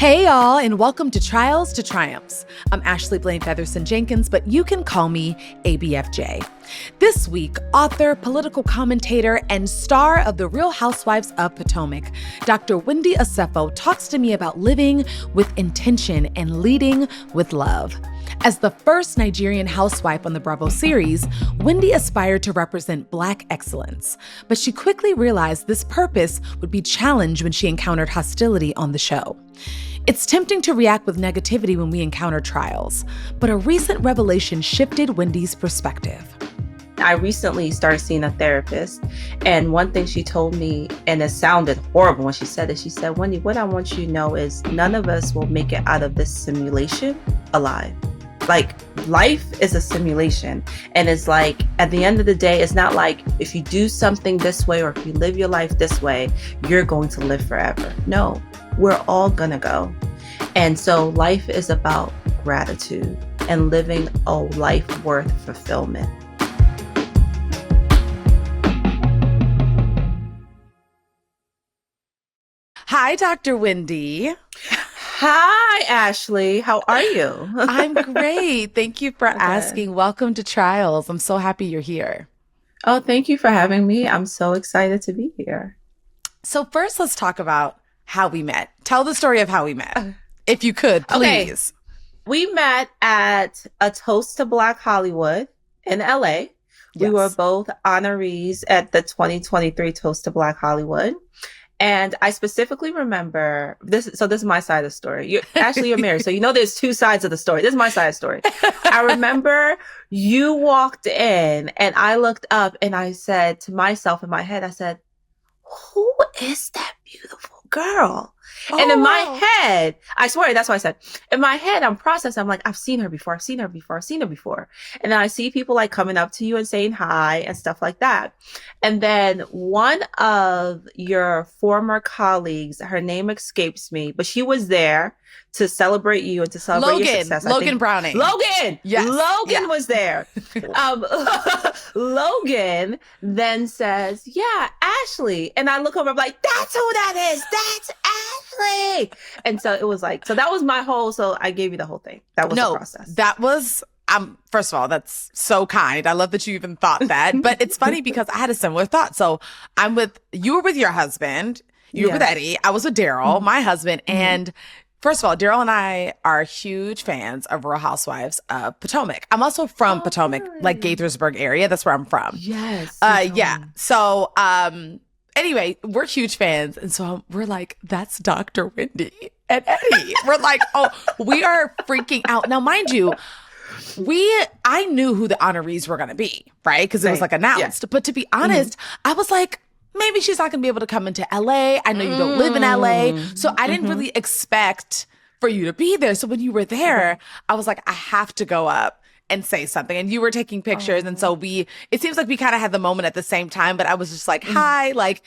Hey y'all, and welcome to Trials to Triumphs. I'm Ashley Blaine Featherston Jenkins, but you can call me ABFJ. This week, author, political commentator, and star of The Real Housewives of Potomac, Dr. Wendy Osefo talks to me about living with intention and leading with love. As the first Nigerian housewife on the Bravo series, Wendy aspired to represent Black excellence, but she quickly realized this purpose would be challenged when she encountered hostility on the show. It's tempting to react with negativity when we encounter trials, but a recent revelation shifted Wendy's perspective. I recently started seeing a therapist, and one thing she told me, and it sounded horrible when she said it, she said, Wendy, what I want you to know is none of us will make it out of this simulation alive. Like, life is a simulation. And it's like, at the end of the day, it's not like if you do something this way or if you live your life this way, you're going to live forever. No, we're all gonna go. And so life is about gratitude and living a life worth fulfillment. Hi, Dr. Wendy. Hi, Ashley. How are you? I'm great. Thank you for asking. Welcome to Trials. I'm so happy you're here. Oh, thank you for having me. I'm so excited to be here. So first, let's talk about how we met. Tell the story of how we met, if you could, please. Okay. We met at a Toast to Black Hollywood in LA. We were both honorees at the 2023 Toast to Black Hollywood. And I specifically remember this. So this is my side of the story. Ashley, you're married. So you know there's two sides of the story. This is my side of the story. I remember you walked in and I looked up and I said to myself in my head, I said, who is that beautiful girl? And in my head, I swear, that's what I said. In my head, I'm processing. I'm like, I've seen her before. I've seen her before. I've seen her before. And then I see people like coming up to you and saying hi and stuff like that. And then one of your former colleagues, her name escapes me, but she was there to celebrate you and to celebrate your success. Logan Browning. Logan! Yes. Logan was there. Logan then says, yeah, Ashley. And I look over, I'm like, that's who that is. That's Ashley. And so it was like, so that was my whole, so I gave you the whole thing. That was the process. That was, first of all, that's so kind. I love that you even thought that. But it's funny because I had a similar thought. So you were with your husband. You were with Eddie. I was with Daryl, my husband. And first of all, Daryl and I are huge fans of Real Housewives of Potomac. I'm also from Potomac, like Gaithersburg area. That's where I'm from. Yes. Yeah. So, anyway, we're huge fans. And so we're like, that's Dr. Wendy and Eddie. We're like, oh, we are freaking out. Now, mind you, I knew who the honorees were going to be, right? Because it was like announced. Yeah. But to be honest, I was like, maybe she's not going to be able to come into LA. I know you don't live in LA. So I didn't really expect for you to be there. So when you were there, I was like, I have to go up and say something. And you were taking pictures. And so it seems like we kind of had the moment at the same time, but I was just like, hi, like,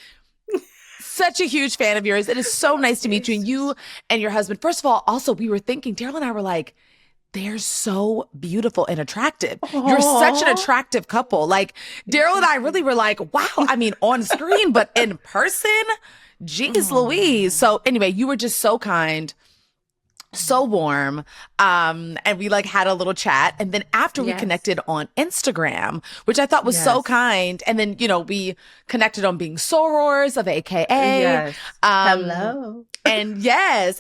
such a huge fan of yours. It is so nice to meet you. And you and your husband, first of all, also we were thinking, Daryl and I were like, they're so beautiful and attractive. Aww. You're such an attractive couple. Like, Daryl and I really were like, wow, I mean, on screen, but in person, geez Louise. So anyway, you were just so kind, so warm. And we like had a little chat. And then after we connected on Instagram, which I thought was so kind. And then, we connected on being sorors of AKA. Yes. Hello. And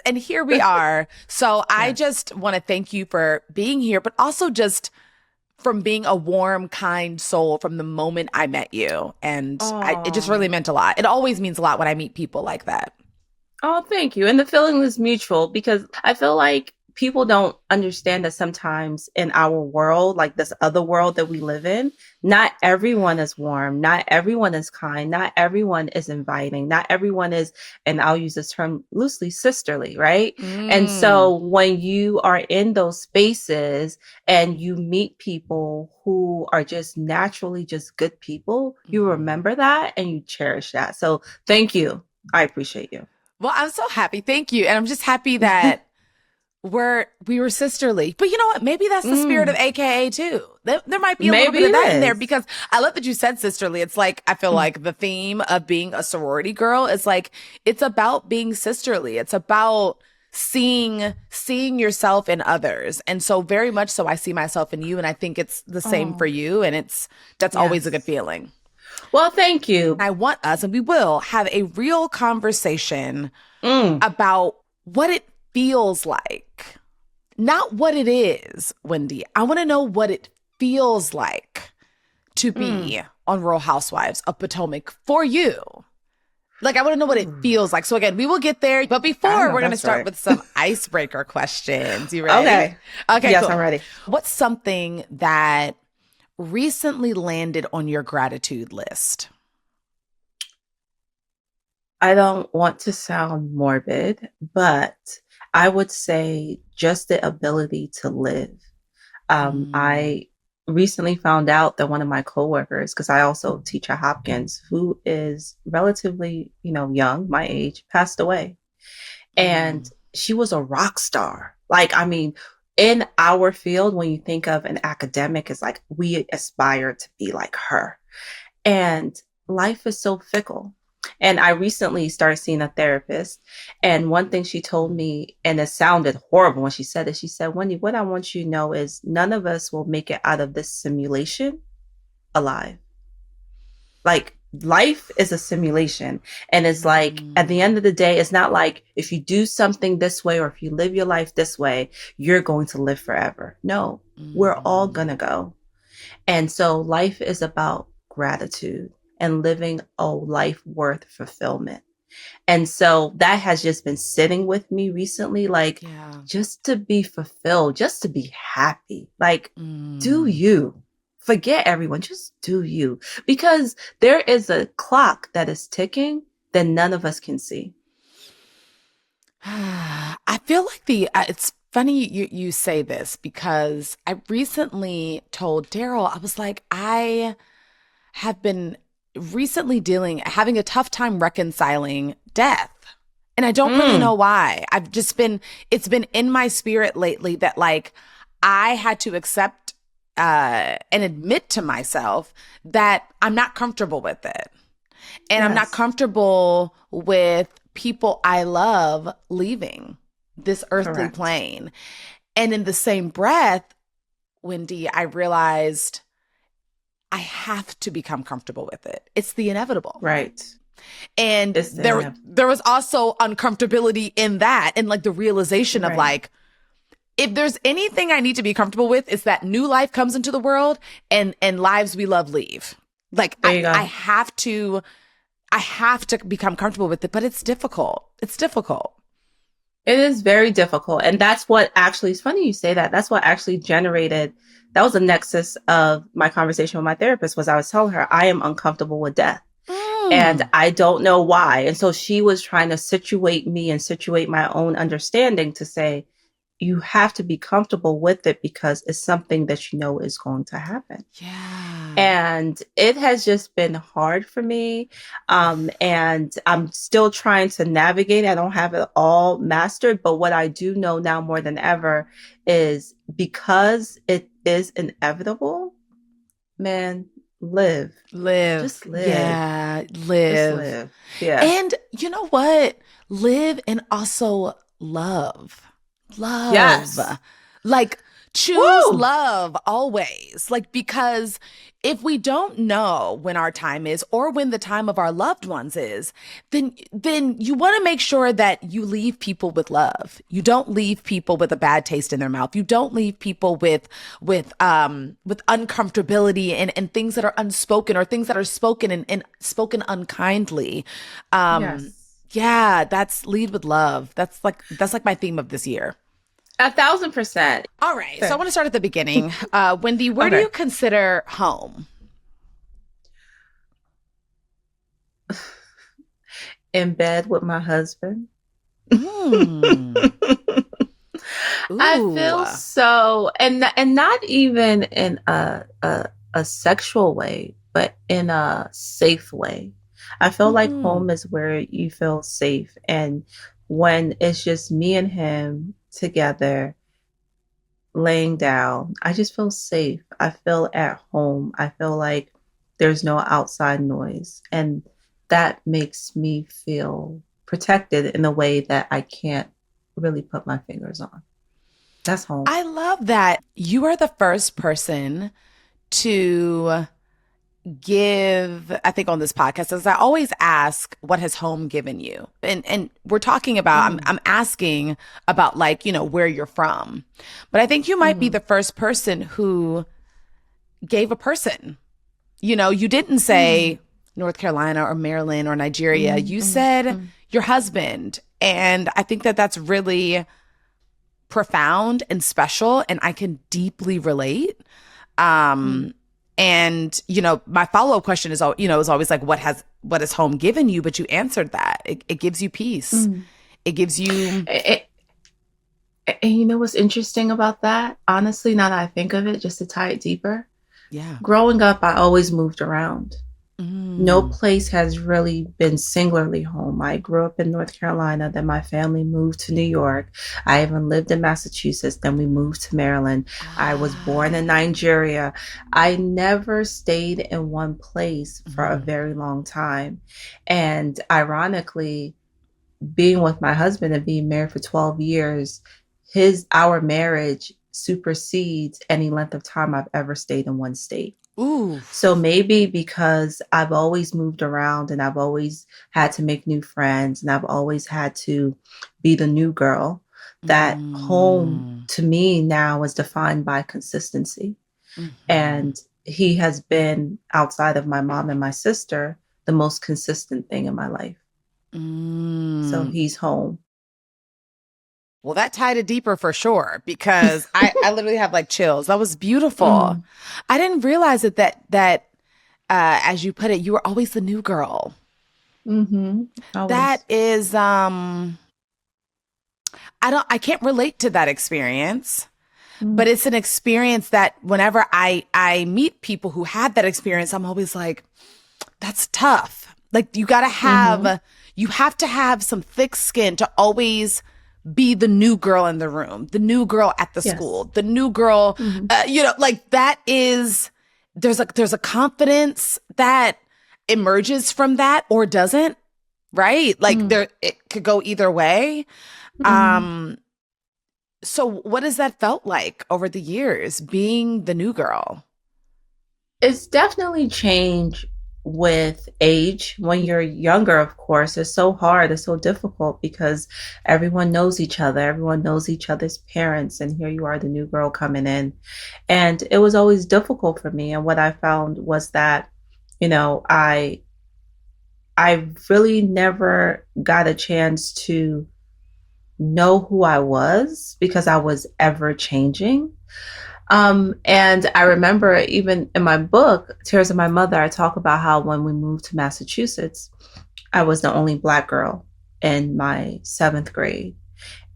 and here we are. So I just want to thank you for being here, but also just from being a warm, kind soul from the moment I met you. And it just really meant a lot. It always means a lot when I meet people like that. Oh, thank you. And the feeling is mutual because I feel like people don't understand that sometimes in our world, like this other world that we live in, not everyone is warm. Not everyone is kind. Not everyone is inviting. Not everyone is, and I'll use this term loosely, sisterly, right? And so when you are in those spaces and you meet people who are just naturally just good people, you remember that and you cherish that. So thank you. I appreciate you. Well, I'm so happy. Thank you. And I'm just happy that we were sisterly. But you know what? Maybe that's the spirit of AKA too. There might be a little bit of that in there because I love that you said sisterly. It's like, I feel like the theme of being a sorority girl is like, it's about being sisterly. It's about seeing yourself in others. And so very much so I see myself in you, and I think it's the same for Oh, you, and that's always a good yes. feeling. Well, thank you. I want us, and we will have a real conversation Mm, about what it feels like, not what it is, Wendy. I want to know what it feels like to mm. be on Real Housewives of Potomac for you. Like, I want to know what it Ooh. feels like. So, again, we will get there. But I before, know we're going to that's start right. with some icebreaker questions. You ready? Okay. Okay, Yes, I'm cool. ready. What's something that recently landed on your gratitude list? I don't want to sound morbid, but I would say just the ability to live. Mm, I recently found out that one of my coworkers, because I also teach at Hopkins, who is relatively, young, my age, passed away. And mm, she was a rock star. Like, I mean, in our field, when you think of an academic, it's like we aspire to be like her. And life is so fickle. And I recently started seeing a therapist. And one thing she told mm. me, and it sounded horrible when she said it, she said, Wendy, what I want you to know is none of us will make it out of this simulation alive. Like, life is a simulation. And it's like, at the end Mm, of the day, it's not like if you do something this way or if you live your life this way, you're going to live forever. No, we're all mm. going to go. And so life is about gratitude and living a life worth fulfillment. And so that has just been sitting with me recently, like Yeah. just to be fulfilled, just to be happy. Like, do Mm. you forget everyone, just do you, because there is a clock that is ticking that none of us can see. I feel like it's funny you say this because I recently told Daryl, I was like, I have been recently having a tough time reconciling death. And I don't really know Mm, why. It's been in my spirit lately that like I had to accept and admit to myself that I'm not comfortable with it. And I'm not yes, comfortable with people I love leaving this earthly correct. plane. And in the same breath, Wendy, I realized I have to become comfortable with it. It's the inevitable. Right. And It's the inevitable. there was also uncomfortability in that, and like the realization of Right. like, if there's anything I need to be comfortable with, it's that new life comes into the world and lives we love leave. Like There you go. I have to become comfortable with it, but it's difficult. It's difficult. It is very difficult. And that's what actually, it's funny you say that. That's what actually generated, that was the nexus of my conversation with my therapist was I was telling her I am uncomfortable with death and Mm. I don't know why. And so she was trying to situate me and situate my own understanding to say, you have to be comfortable with it because it's something that you know is going to happen. Yeah. And it has just been hard for me. And I'm still trying to navigate. I don't have it all mastered, but what I do know now more than ever is because it is inevitable, man, live. Live. Just live. Yeah. Just Live. live. Yeah. And you know what? Live and also love. Love. Yes. Like, choose Woo! love always. Like, because if we don't know when our time is or when the time of our loved ones is, then you want to make sure that you leave people with love. You don't leave people with a bad taste in their mouth. You don't leave people with uncomfortability and things that are unspoken or things that are spoken and spoken unkindly. Um, Yes. yeah, that's lead with love. That's like my theme of this year. 1,000%. All right, so I Fair. want to start at the beginning. Wendy, where do Okay. you consider home? In bed with my husband. Mm. I Ooh. feel so, and not even in a sexual way, but in a safe way. I feel like Hmm. home is where you feel safe, and when it's just me and him together, laying down, I just feel safe. I feel at home. I feel like there's no outside noise, and that makes me feel protected in a way that I can't really put my fingers on. That's home. I love that you are the first person to give, I think on this podcast, as I always ask, what has home given you? And we're talking about, I'm asking about like, you know, where you're from. But I think you might be the first person who gave a person. You know, you didn't say North Carolina or Maryland or Nigeria. You said your husband. And I think that that's really profound and special, and I can deeply relate. And, you know, my follow-up question is, you know, is always like, what has home given you? But you answered that. It gives you peace. It gives you. And you know what's interesting about that? Honestly, now that I think of it, just to tie it deeper. Yeah. Growing up, I always moved around. No place has really been singularly home. I grew up in North Carolina, then my family moved to New York. I even lived in Massachusetts, then we moved to Maryland. I was born in Nigeria. I never stayed in one place for a very long time. And ironically, being with my husband and being married for 12 years, our marriage supersedes any length of time I've ever stayed in one state. Ooh. So maybe because I've always moved around and I've always had to make new friends and I've always had to be the new girl, that home to me now is defined by consistency. And he has been, outside of my mom and my sister, the most consistent thing in my life. So he's home. Well, that tied it deeper for sure, because I literally have like chills. That was beautiful. I didn't realize that as you put it, you were always the new girl. That is, I can't relate to that experience, but it's an experience that whenever I meet people who had that experience, I'm always like, that's tough. Like you gotta have, you have to have some thick skin to always be the new girl in the room, the new girl at the school, the new girl, you know, like that is, there's a confidence that emerges from that or doesn't, right? Like it could go either way. So what has that felt like over the years, being the new girl? It's definitely changed with age. When you're younger, of course, it's so hard, it's so difficult because everyone knows each other, everyone knows each other's parents, and here you are, the new girl coming in. And it was always difficult for me. And what I found was that, you know, I really never got a chance to know who I was because I was ever changing. And I remember even in my book, Tears of My Mother, I talk about how when we moved to Massachusetts, I was the only Black girl in my 7th grade.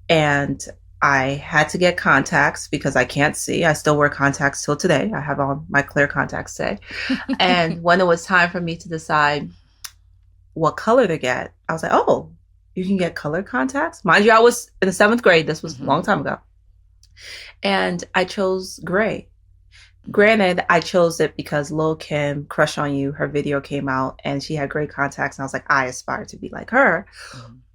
And I had to get contacts because I can't see. I still wear contacts till today. I have on my clear contacts today. And when it was time for me to decide what color to get, I was like, oh, you can get color contacts? Mind you, I was in the 7th grade. This was a long time ago. And I chose gray. Granted, I chose it because Lil' Kim, Crush on You, her video came out and she had gray contacts. And I was like, I aspire to be like her.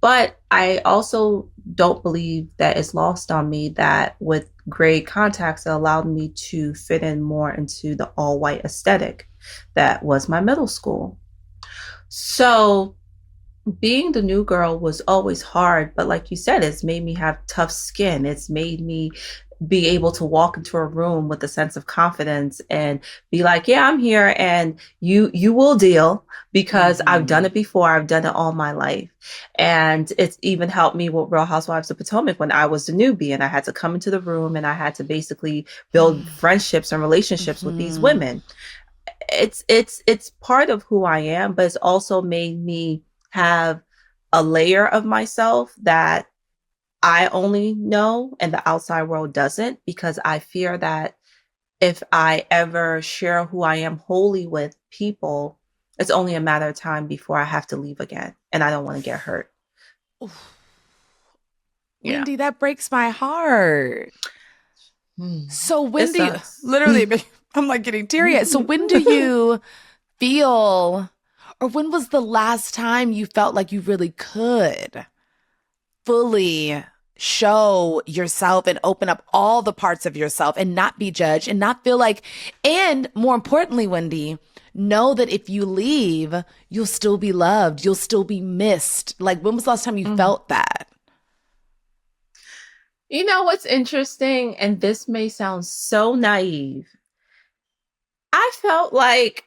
But I also don't believe that it's lost on me that with gray contacts, it allowed me to fit in more into the all-white aesthetic that was my middle school. So being the new girl was always hard, but like you said, it's made me have tough skin. It's made me be able to walk into a room with a sense of confidence and be like, yeah, I'm here and you will deal because I've done it before. I've done it all my life. And it's even helped me with Real Housewives of Potomac when I was the newbie and I had to come into the room and I had to basically build friendships and relationships with these women. It's part of who I am, but it's also made me have a layer of myself that I only know and the outside world doesn't, because I fear that if I ever share who I am wholly with people, it's only a matter of time before I have to leave again. And I don't want to get hurt. Wendy, that breaks my heart. So when do you, literally, I'm like getting teary-eyed. So when do you feel, or when was the last time you felt like you really could fully show yourself and open up all the parts of yourself and not be judged and not feel like, and more importantly, Wendy, know that if you leave, you'll still be loved. You'll still be missed. Like, when was the last time you felt that? You know what's interesting, and this may sound so naive. I felt like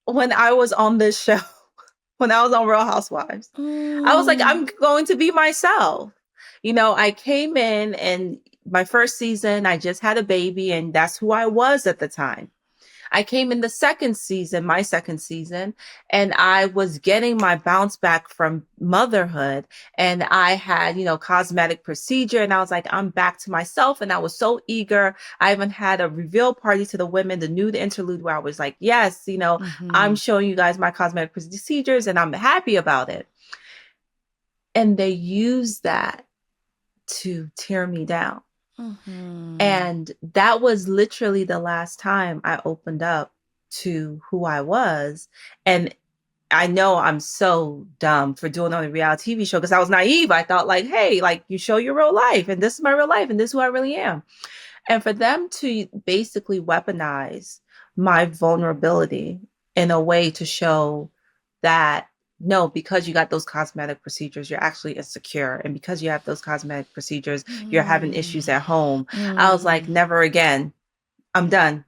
when I was on this show, when I was on Real Housewives, I was like, I'm going to be myself. You know, I came in and my first season, I just had a baby, and that's who I was at the time. I came in the second season, my second season, and I was getting my bounce back from motherhood. And I had, you know, cosmetic procedure, and I was like, I'm back to myself. And I was so eager. I even had a reveal party to the women, the nude interlude, where I was like, yes, you know, I'm showing you guys my cosmetic procedures and I'm happy about it. And they used that to tear me down. And that was literally the last time I opened up to who I was. And I know I'm so dumb for doing it on a reality TV show because I was naive. I thought like, hey, like, you show your real life and this is my real life and this is who I really am. And for them to basically weaponize my vulnerability in a way to show that, no, because you got those cosmetic procedures, you're actually insecure. And because you have those cosmetic procedures, you're having issues at home. I was like, never again. I'm done.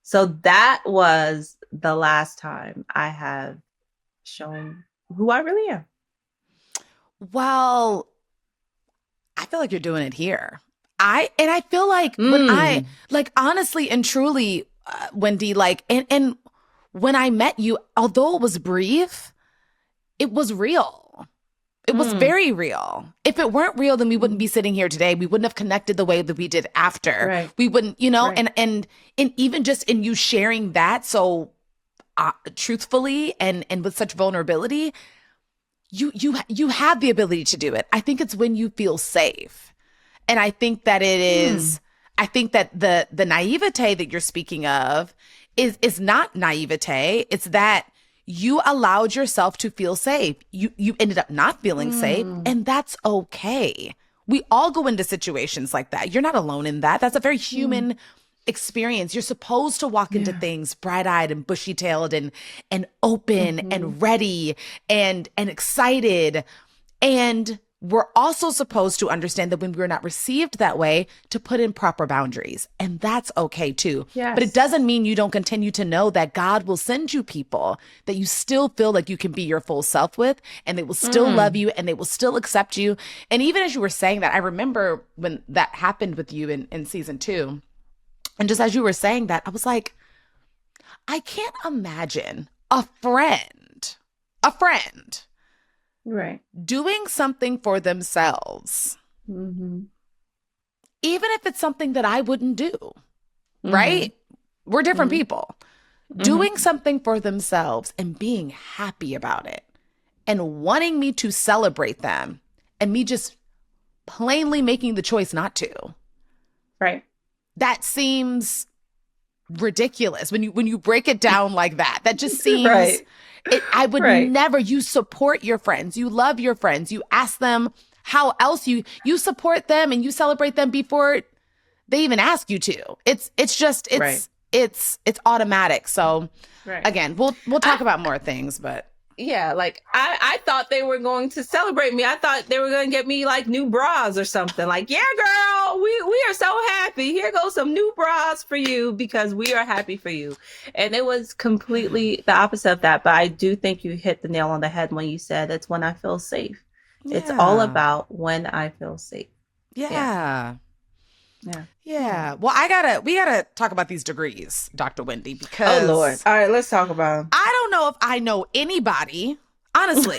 So that was the last time I have shown who I really am. Well, I feel like you're doing it here. I feel like when I, like, honestly and truly, Wendy, like, and when I met you, although it was brief, it was real. It was very real. If it weren't real, then we wouldn't be sitting here today. We wouldn't have connected the way that we did after. Right. We wouldn't, you know, and even just in you sharing that so truthfully and with such vulnerability, you have the ability to do it. I think it's when you feel safe. And I think that it is, I think that the naivete that you're speaking of is not naivete. It's that you allowed yourself to feel safe. You ended up not feeling safe, and that's okay. We all go into situations like that. You're not alone in that. That's a very human experience. You're supposed to walk into things bright-eyed and bushy-tailed and open and ready and excited. And we're also supposed to understand that when we're not received that way, to put in proper boundaries. And that's okay too. Yes. But it doesn't mean you don't continue to know that God will send you people that you still feel like you can be your full self with, and they will still love you and they will still accept you. And even as you were saying that, I remember when that happened with you in season 2. And just as you were saying that, I was like, I can't imagine a friend Right. doing something for themselves, even if it's something that I wouldn't do, right? We're different people. Doing something for themselves and being happy about it and wanting me to celebrate them and me just plainly making the choice not to. Right. That seems ridiculous when you break it down like that. That just seems I would never. You support your friends, you love your friends, you ask them how else you support them and you celebrate them before they even ask you to. It's automatic. So again, we'll talk about more things, but yeah, like I thought they were going to celebrate me. I thought they were going to get me like new bras or something. Like, yeah, girl, we are so happy. Here goes some new bras for you because we are happy for you. And it was completely the opposite of that. But I do think you hit the nail on the head when you said it's when I feel safe. Yeah. It's all about when I feel safe. Yeah. Well, we gotta talk about these degrees, Dr. Wendy, because oh Lord. All right, let's talk about them. I don't know if I know anybody, honestly.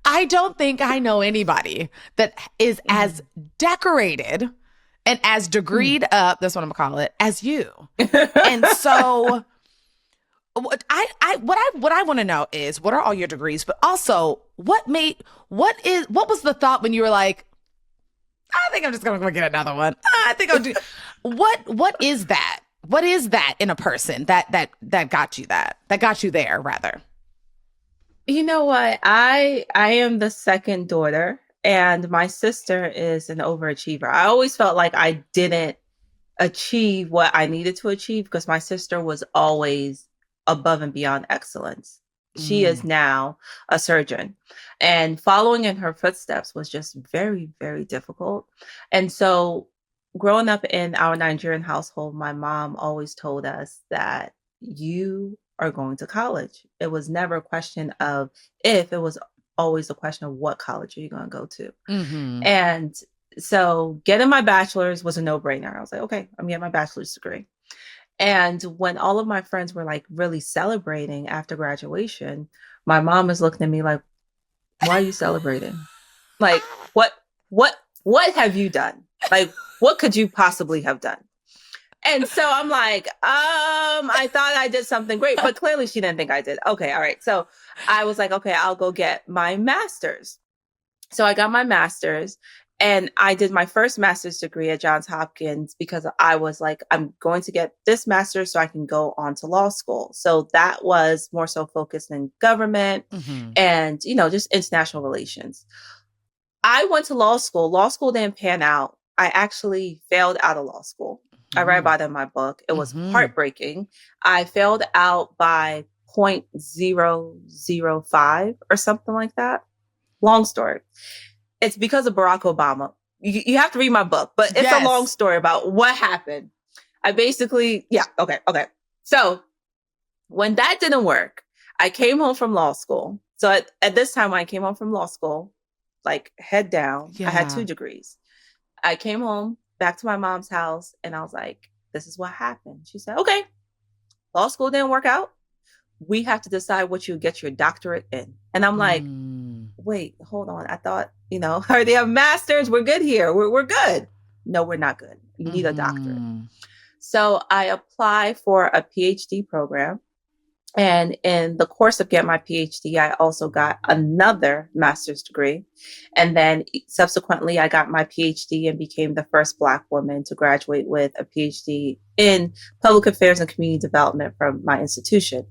I don't think I know anybody that is as decorated and as degreed up, that's what I'm gonna call it, as you. And so what I want to know is, what are all your degrees? But also, what was the thought when you were like, I think I'm just going to go get another one. I think I'll do. What is that? What is that in a person that got you that got you there, rather? You know what? I am the second daughter And my sister is an overachiever. I always felt like I didn't achieve what I needed to achieve because my sister was always above and beyond excellence. She is now a surgeon, and following in her footsteps was just very, very difficult. And so, growing up in our Nigerian household, my mom always told us that you are going to college. It was never a question of if, it was always a question of what college are you going to go to. Mm-hmm. And so getting my bachelor's was a no-brainer. I was like, okay, I'm getting my bachelor's degree. And when all of my friends were like really celebrating after graduation, my mom was looking at me like, why are you celebrating? Like, what have you done? Like, what could you possibly have done? And so I'm like, I thought I did something great, but clearly she didn't think I did. Okay, all right. So I was like, okay, I'll go get my master's. So I got my master's, and I did my first master's degree at Johns Hopkins because I was like, I'm going to get this master's so I can go on to law school. So that was more so focused in government and, just international relations. I went to law school. Law school didn't pan out. I actually failed out of law school. I write about it in my book. It was heartbreaking. I failed out by 0.005 or something like that. Long story. It's because of Barack Obama. You have to read my book, but it's a long story about what happened. I basically, okay. So when that didn't work, I came home from law school. So at this time, when I came home from law school, like head down, I had 2 degrees. I came home back to my mom's house and I was like, this is what happened. She said, okay, law school didn't work out. We have to decide what you get your doctorate in. And I'm like, wait, hold on. I thought, I already have masters. We're good here. We're good. No, we're not good. You need a doctorate. So I applied for a PhD program. And in the course of getting my PhD, I also got another master's degree. And then subsequently, I got my PhD and became the first Black woman to graduate with a PhD in public affairs and community development from my institution.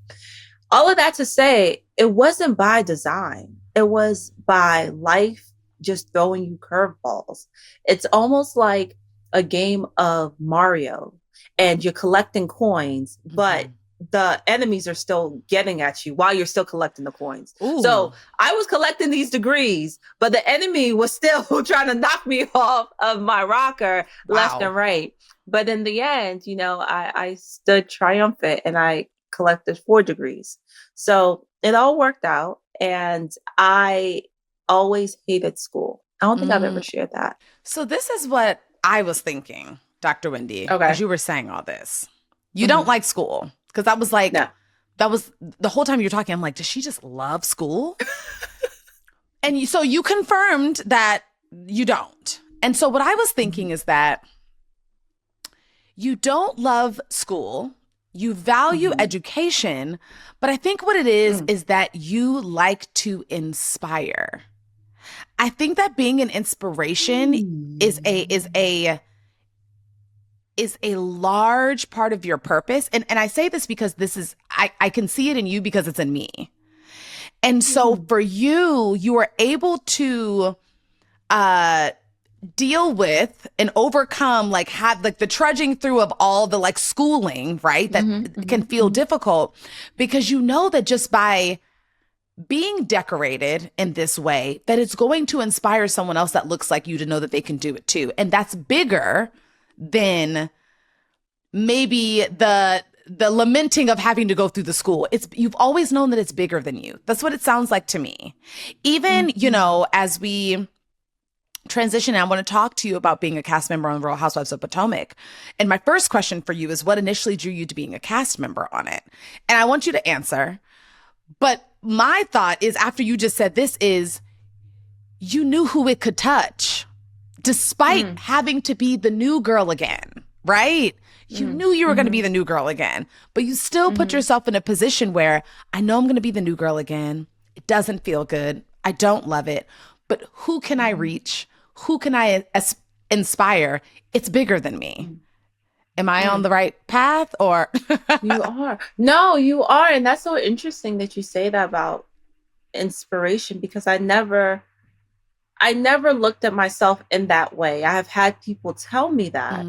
All of that to say, it wasn't by design. It was by life just throwing you curveballs. It's almost like a game of Mario and you're collecting coins, but the enemies are still getting at you while you're still collecting the coins. Ooh. So I was collecting these degrees, but the enemy was still trying to knock me off of my rocker left and right. But in the end, I stood triumphant and I collected 4 degrees. So it all worked out. And I always hated school. I don't think I've ever shared that. So this is what I was thinking, Dr. Wendy, as you were saying all this. You don't like school. Because I was like, that was the whole time you were talking, I'm like, does she just love school? And so you confirmed that you don't. And so what I was thinking is that you don't love school, you value education, but I think what it is that you like to inspire. I think that being an inspiration is a large part of your purpose. And I say this because I can see it in you because it's in me. And so for you are able to deal with and overcome, have the trudging through of all the schooling, right? That can feel difficult because you know that just by being decorated in this way, that it's going to inspire someone else that looks like you to know that they can do it too. And that's bigger than maybe the lamenting of having to go through the school. You've always known that it's bigger than you. That's what it sounds like to me. Even, as we transition, I want to talk to you about being a cast member on Real Housewives of Potomac. And my first question for you is, what initially drew you to being a cast member on it? And I want you to answer. But my thought is, after you just said this, is you knew who it could touch. Despite having to be the new girl again, right? You knew you were going to be the new girl again, but you still put yourself in a position where I know I'm going to be the new girl again. It doesn't feel good. I don't love it, but who can I reach? Who can I inspire? It's bigger than me. Am I on the right path or? You are. No, you are. And that's so interesting that you say that about inspiration because I never I never looked at myself in that way. I have had people tell me that,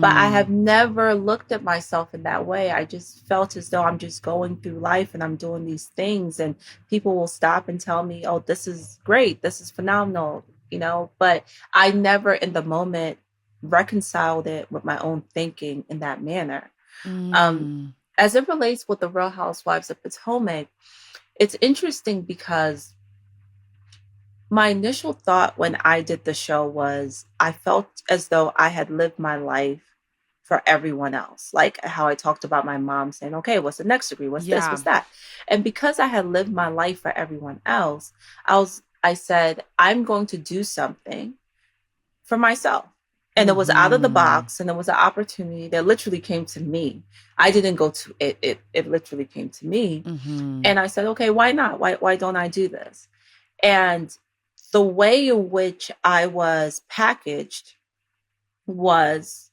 but I have never looked at myself in that way. I just felt as though I'm just going through life and I'm doing these things, and people will stop and tell me, oh, this is great. This is phenomenal, but I never in the moment reconciled it with my own thinking in that manner. As it relates with the Real Housewives of Potomac, it's interesting because my initial thought when I did the show was I felt as though I had lived my life for everyone else. Like how I talked about my mom saying, okay, what's the next degree? What's this? What's that? And because I had lived my life for everyone else, I said, I'm going to do something for myself. And it was out of the box, and it was an opportunity that literally came to me. I didn't go to it. It literally came to me. And I said, okay, why not? Why don't I do this? And the way in which I was packaged was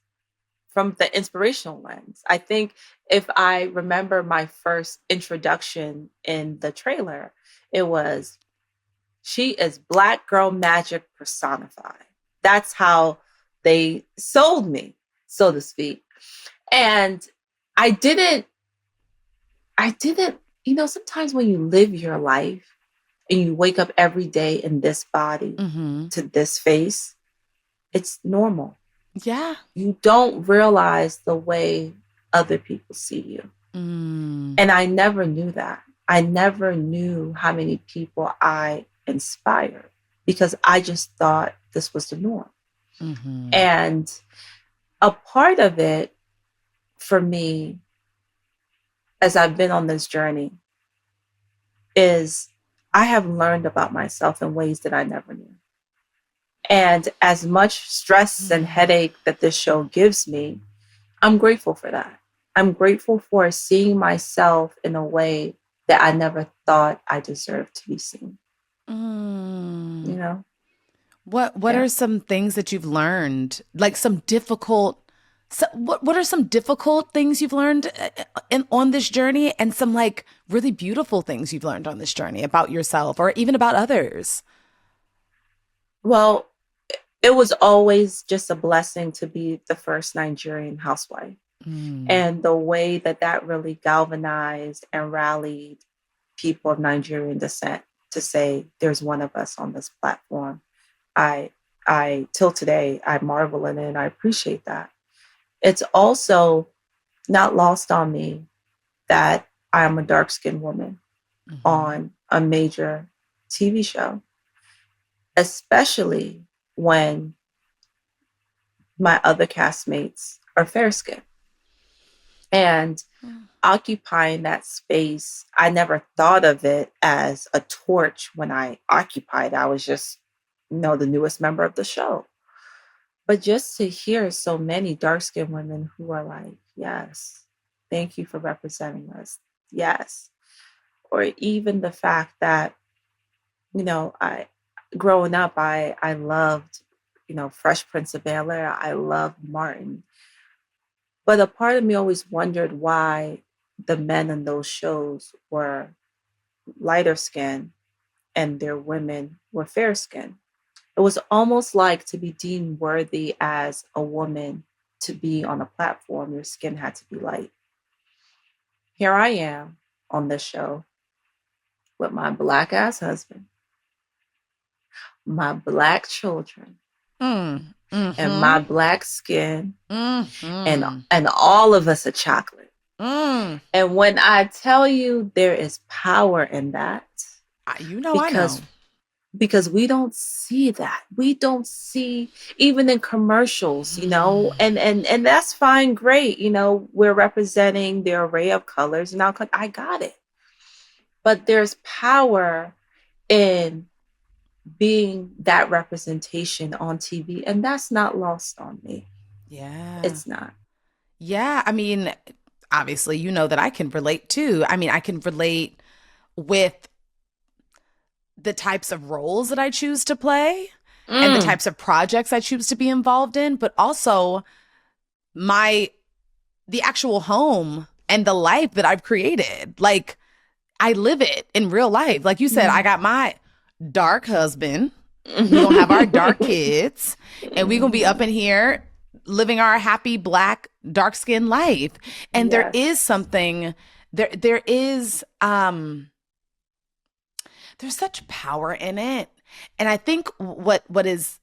from the inspirational lens. I think if I remember my first introduction in the trailer, it was, she is Black girl magic personified. That's how they sold me, so to speak. And I didn't, sometimes when you live your life, and you wake up every day in this body to this face, it's normal. Yeah. You don't realize the way other people see you. And I never knew that. I never knew how many people I inspired because I just thought this was the norm. And a part of it for me, as I've been on this journey, is I have learned about myself in ways that I never knew. And as much stress and headache that this show gives me, I'm grateful for that. I'm grateful for seeing myself in a way that I never thought I deserved to be seen. What are some things that you've learned? Like what are some difficult things you've learned on this journey, and some like really beautiful things you've learned on this journey about yourself or even about others? Well, it was always just a blessing to be the first Nigerian housewife. And the way that really galvanized and rallied people of Nigerian descent to say, there's one of us on this platform. I till today, I marvel in it and I appreciate that. It's also not lost on me that I am a dark-skinned woman on a major TV show, especially when my other castmates are fair-skinned. And occupying that space, I never thought of it as a torch when I occupied. I was just, the newest member of the show. But just to hear so many dark-skinned women who are like, yes, thank you for representing us. Yes. Or even the fact that, growing up, I loved, Fresh Prince of Bel-Air. I loved Martin. But a part of me always wondered why the men in those shows were lighter skinned and their women were fair skinned. It was almost like to be deemed worthy as a woman to be on a platform, your skin had to be light. Here I am on this show with my Black ass husband, my Black children, and my Black skin, and all of us are chocolate. And when I tell you there is power in that, I know. Because we don't see that. We don't see even in commercials, and that's fine, great. We're representing the array of colors and I got it. But there's power in being that representation on TV, and that's not lost on me. Yeah. It's not. Yeah. I mean, obviously, that I can relate too. I mean, I can relate with the types of roles that I choose to play and the types of projects I choose to be involved in, but also the actual home and the life that I've created. Like, I live it in real life. Like you said, I got my dark husband, We gonna have our dark kids, and we gonna be up in here living our happy black dark skinned life. And there Yes. is something there is there's such power in it. And I think what is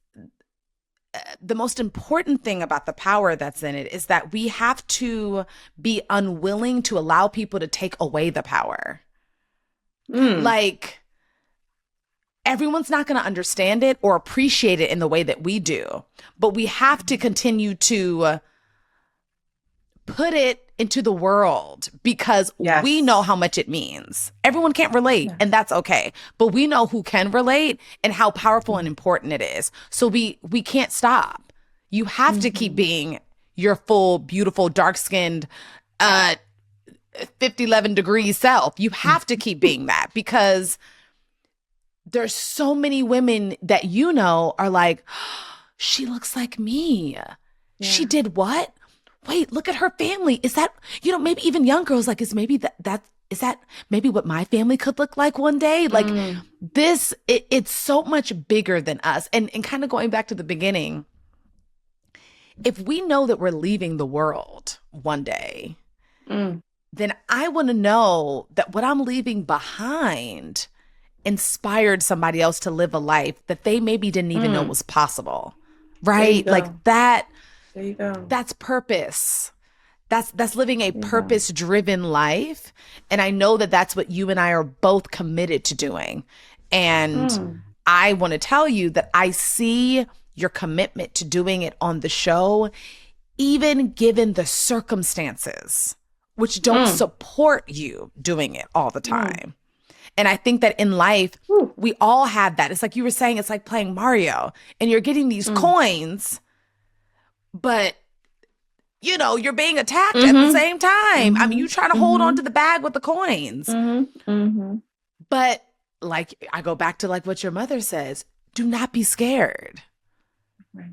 the most important thing about the power that's in it is that we have to be unwilling to allow people to take away the power. Like, everyone's not going to understand it or appreciate it in the way that we do, but we have to continue to put it into the world because Yes. we know how much it means. Everyone can't relate, Yes. and that's okay. But we know who can relate and how powerful and important it is. So we can't stop. You have to keep being your full, beautiful, dark-skinned, 50, 11 degrees self. You have to keep being that because there's so many women that you know are like, she looks like me. She did what? Wait, look at her family. Is that, maybe even young girls like, is maybe is that maybe what my family could look like one day? Like it's so much bigger than us. And kind of going back to the beginning, if we know that we're leaving the world one day, then I want to know that what I'm leaving behind inspired somebody else to live a life that they maybe didn't even know was possible. Right? Like that. There you go. That's purpose. That's living a purpose-driven life. And I know that that's what you and I are both committed to doing. And I want to tell you that I see your commitment to doing it on the show, even given the circumstances, which don't support you doing it all the time. And I think that in life, we all have that. It's like you were saying, it's like playing Mario and you're getting these coins, but you're being attacked at the same time. I mean, you're trying to hold on to the bag with the coins. But like, I go back to like what your mother says, do not be scared.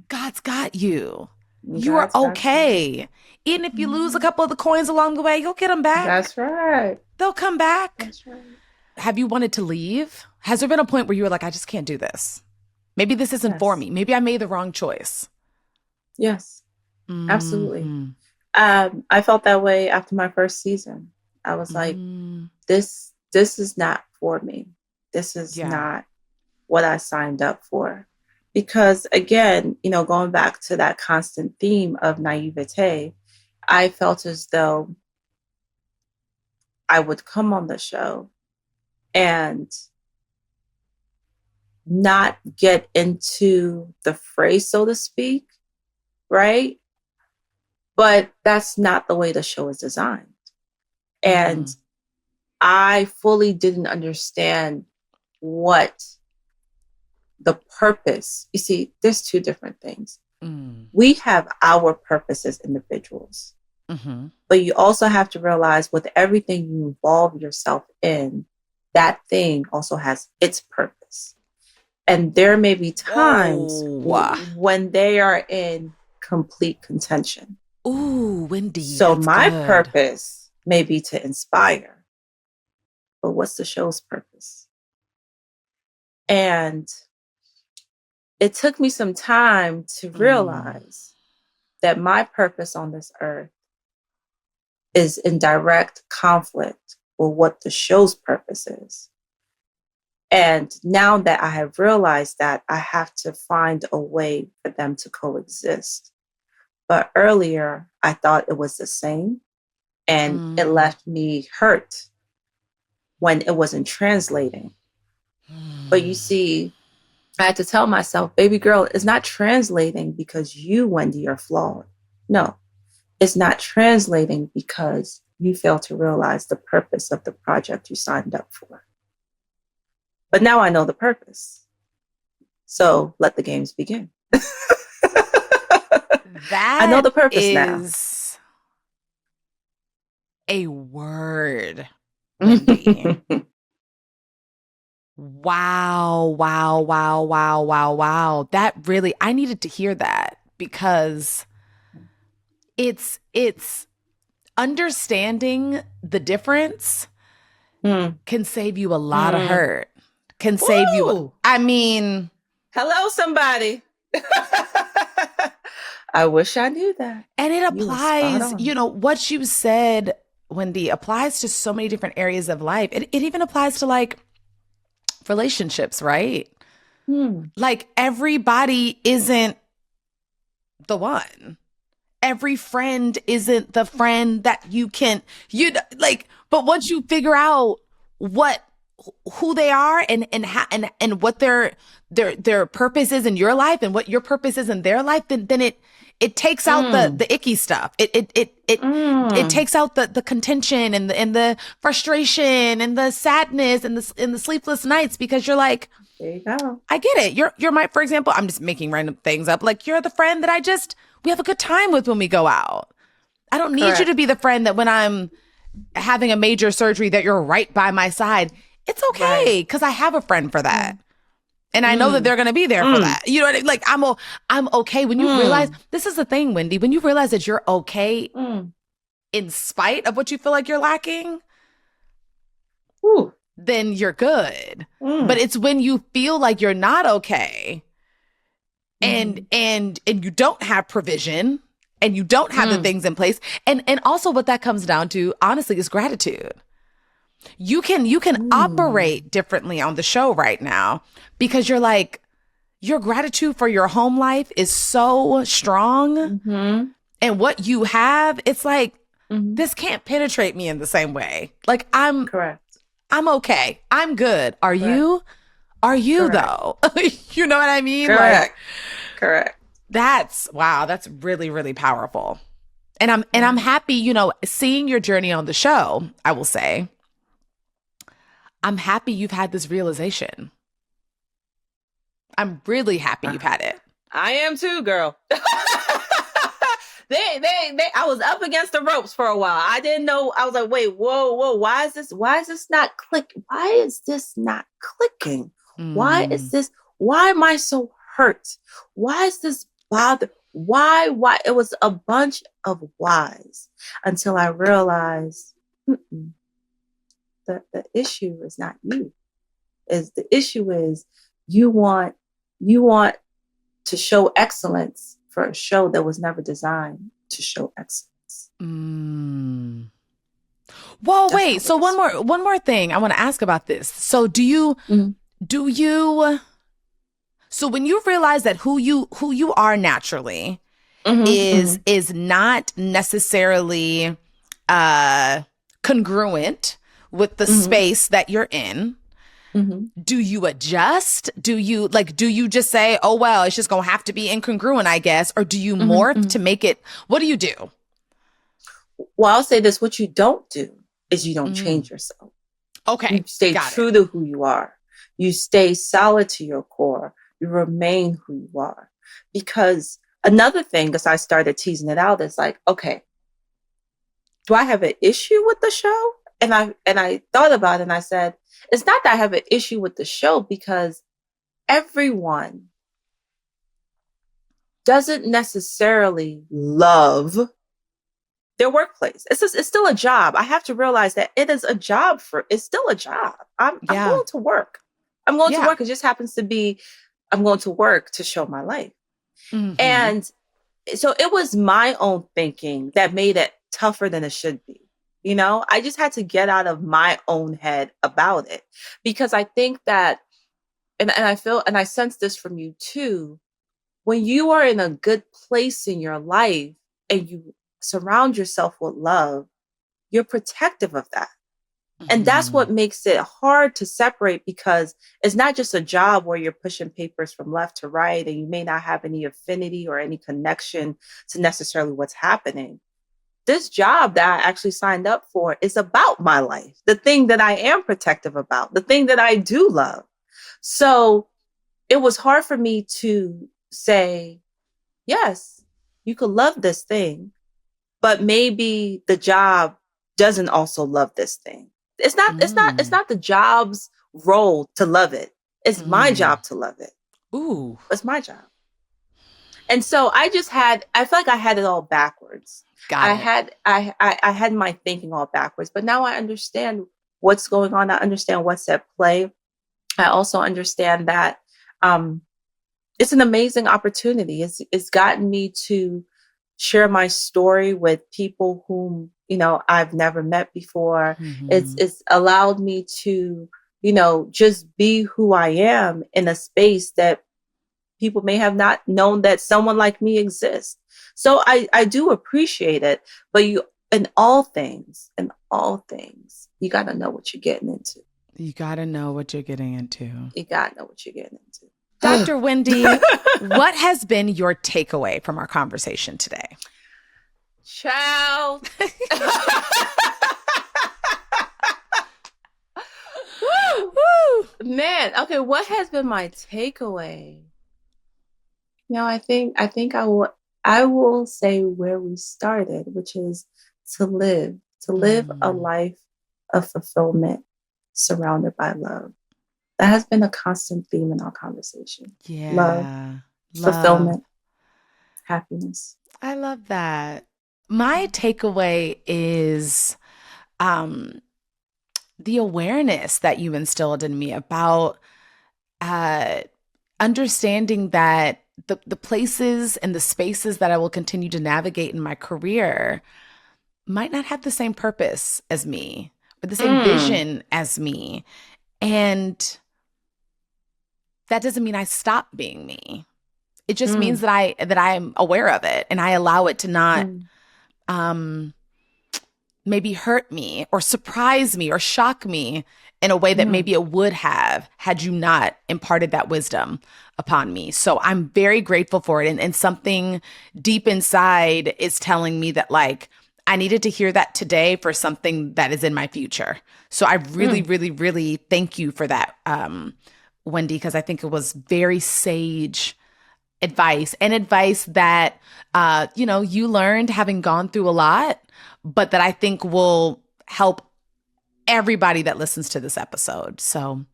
God's got you. You are okay. Even if you lose a couple of the coins along the way, you'll get them back. That's right. They'll come back. That's right. Have you wanted to leave? Has there been a point where you were like, I just can't do this? Maybe this isn't for me. Maybe I made the wrong choice. Yes, absolutely. I felt that way after my first season. I was like, this is not for me. This is not what I signed up for. Because again, going back to that constant theme of naivete, I felt as though I would come on the show and not get into the fray, so to speak, right? But that's not the way the show is designed. And I fully didn't understand what the purpose. You see, there's two different things. We have our purpose as individuals. But you also have to realize with everything you involve yourself in, that thing also has its purpose. And there may be times when they are in complete contention. Ooh, Wendy. So my purpose may be to inspire, but what's the show's purpose? And it took me some time to realize that my purpose on this earth is in direct conflict with what the show's purpose is. And now that I have realized that, I have to find a way for them to coexist. But earlier, I thought it was the same, and it left me hurt when it wasn't translating. But you see, I had to tell myself, baby girl, it's not translating because you, Wendy, are flawed. No, it's not translating because you fail to realize the purpose of the project you signed up for. But now I know the purpose. So let the games begin. That I know the purpose is a word, Wendy. Wow. That really, I needed to hear that because it's understanding the difference can save you a lot of hurt. Can save you. I mean, Hello, somebody. I wish I knew that. And it You were spot applies, on. what you said, Wendy, applies to so many different areas of life. It even applies to like relationships, right? Hmm. Like everybody isn't the one. Every friend isn't the friend that like, but once you figure out what who they are and what their purpose is in your life and what your purpose is in their life, then it takes out Mm. the icky stuff. It Mm. takes out the contention and the frustration and the sadness and the sleepless nights, because you're like, There you go. I get it. You're my, for example, I'm just making random things up. Like you're the friend that we have a good time with when we go out. I don't need you to Correct. be the friend that when I'm having a major surgery that you're right by my side. It's Right. okay because I have a friend for that. Mm. And I know that Mm. they're going to be there for Mm. that. You know what I mean? Like I'm okay when you realize, Mm. this is the thing, Wendy, when you realize that you're okay Mm. in spite of what you feel like you're lacking, Ooh. then you're good. But Mm. it's when you feel like you're not okay and Mhm. and you don't have provision and you don't have the Mm. things in place, and also what that comes down to honestly is gratitude. You can Mm. operate differently on the show right now because you're like, your gratitude for your home life is so strong, Mhm. and what you have, it's like, Mhm. this can't penetrate me in the same way. Like I'm Correct. okay, I'm good. Are Correct. you? Are you Correct. though? You know what I mean? Like, Correct. Correct. that's, wow, that's really, really powerful. And I'm Yeah. happy, seeing your journey on the show. I will say, I'm happy you've had this realization. I'm really happy you've had it. I am too, girl. I was up against the ropes for a while. I didn't know. I was like, wait, whoa, whoa, why is this not clicking? Why is this not clicking? Why is Mm, this, why am I so hurt? Why is this bother? Why? It was a bunch of whys until I realized the issue is not you. Is the issue is you want you want to show excellence for a show that was never designed to show excellence. mm. Well, That's wait. all it So one is. more one more thing I want to ask about this. So Mhm. do you so when you realize that who you are naturally Mhm. is Mhm. not necessarily uh congruent with the Mhm. space that you're in, Mhm. do you adjust? Do you just say, oh well, it's just gonna have to be incongruent, I guess? Or do you Mhm. morph Mhm. to make it? What do you do? Well, I'll say this: what you don't do is you don't Mm. change yourself. You Okay, stay got it. true to who you are. You stay solid to your core. You remain who you are. Because another thing, as I started teasing it out, is like, okay, do I have an issue with the show? And I thought about it and I said, it's not that I have an issue with the show because everyone doesn't necessarily love their workplace. It's still a job. I have to realize that it is a job it's still a job. I'm Yeah, going to work. I'm going to yeah. work. It just happens to be I'm going to work to show my life. Hmm. And so it was my own thinking that made it tougher than it should be. I just had to get out of my own head about it because I think that, and I feel, and I sense this from you too, when you are in a good place in your life and you surround yourself with love, you're protective of that. And that's Hmm. what makes it hard to separate because it's not just a job where you're pushing papers from left to right and you may not have any affinity or any connection to necessarily what's happening. This job that I actually signed up for is about my life, the thing that I am protective about, the thing that I do love. So it was hard for me to say, yes, you could love this thing, but maybe the job doesn't also love this thing. It's Mm. not the job's role to love it. It's my Mm. job to love it. Ooh, It's my job. And so I feel like I had it all backwards. got it. I had my thinking all backwards, but now I understand what's going on. I understand what's at play. I also understand that um it's an amazing opportunity. It's gotten me to share my story with people whom, I've never met before. It's allowed me to, just be who I am in a space that people may have not known that someone like me exists. So I do appreciate it, but in all things, you got to know what you're getting into. You got to know what you're getting into. You got to know what you're getting into. Dr. Wendy, what has been your takeaway from our conversation today? Child. Woo. Man, okay, what has been my takeaway? I think I will say where we started, which is to live a life of fulfillment surrounded by love. That has been a constant theme in our conversation. Yeah. Love. Fulfillment, happiness. I love that. My takeaway is the awareness that you instilled in me about understanding that the places and the spaces that I will continue to navigate in my career might not have the same purpose as me or the same vision as me. And that doesn't mean I stop being me. It just means that I'm aware of it and I allow it to not maybe hurt me or surprise me or shock me in a way that maybe it would have had you not imparted that wisdom upon me. So I'm very grateful for it. And something deep inside is telling me that like, I needed to hear that today for something that is in my future. So I really, really, really thank you for that, Wendy, because I think it was very sage advice and advice that, you learned having gone through a lot, but that I think will help everybody that listens to this episode. So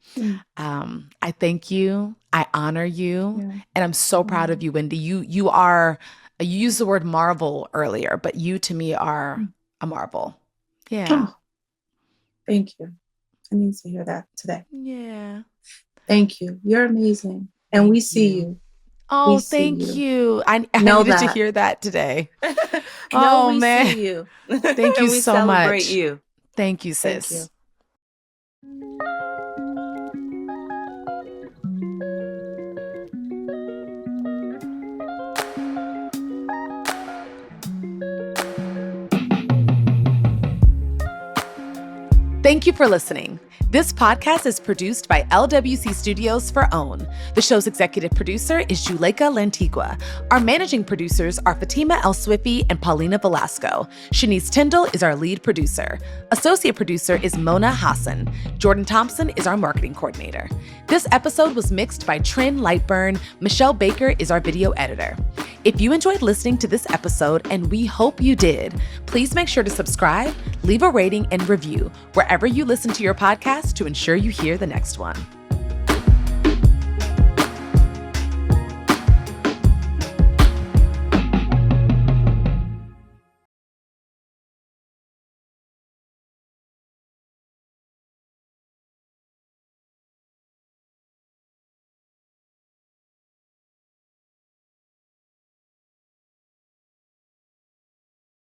I thank you. I honor you. And I'm so proud of you, Wendy. You used the word marvel earlier, but you to me are a marvel. Yeah. Oh, thank you. I need to hear that today. Yeah. Thank you. You're amazing. And we see you. Oh, thank you. I needed to hear that today. We see you. Thank you so much. Celebrate you. Thank you, sis. Thank you. Thank you for listening. This podcast is produced by LWC Studios for OWN. The show's executive producer is Juleka Lantigua. Our managing producers are Fatima El Swifi and Paulina Velasco. Shanice Tyndall is our lead producer. Associate producer is Mona Hassan. Jordan Thompson is our marketing coordinator. This episode was mixed by Trin Lightburn. Michelle Baker is our video editor. If you enjoyed listening to this episode, and we hope you did, please make sure to subscribe, leave a rating, and review wherever you listen to your podcast to ensure you hear the next one.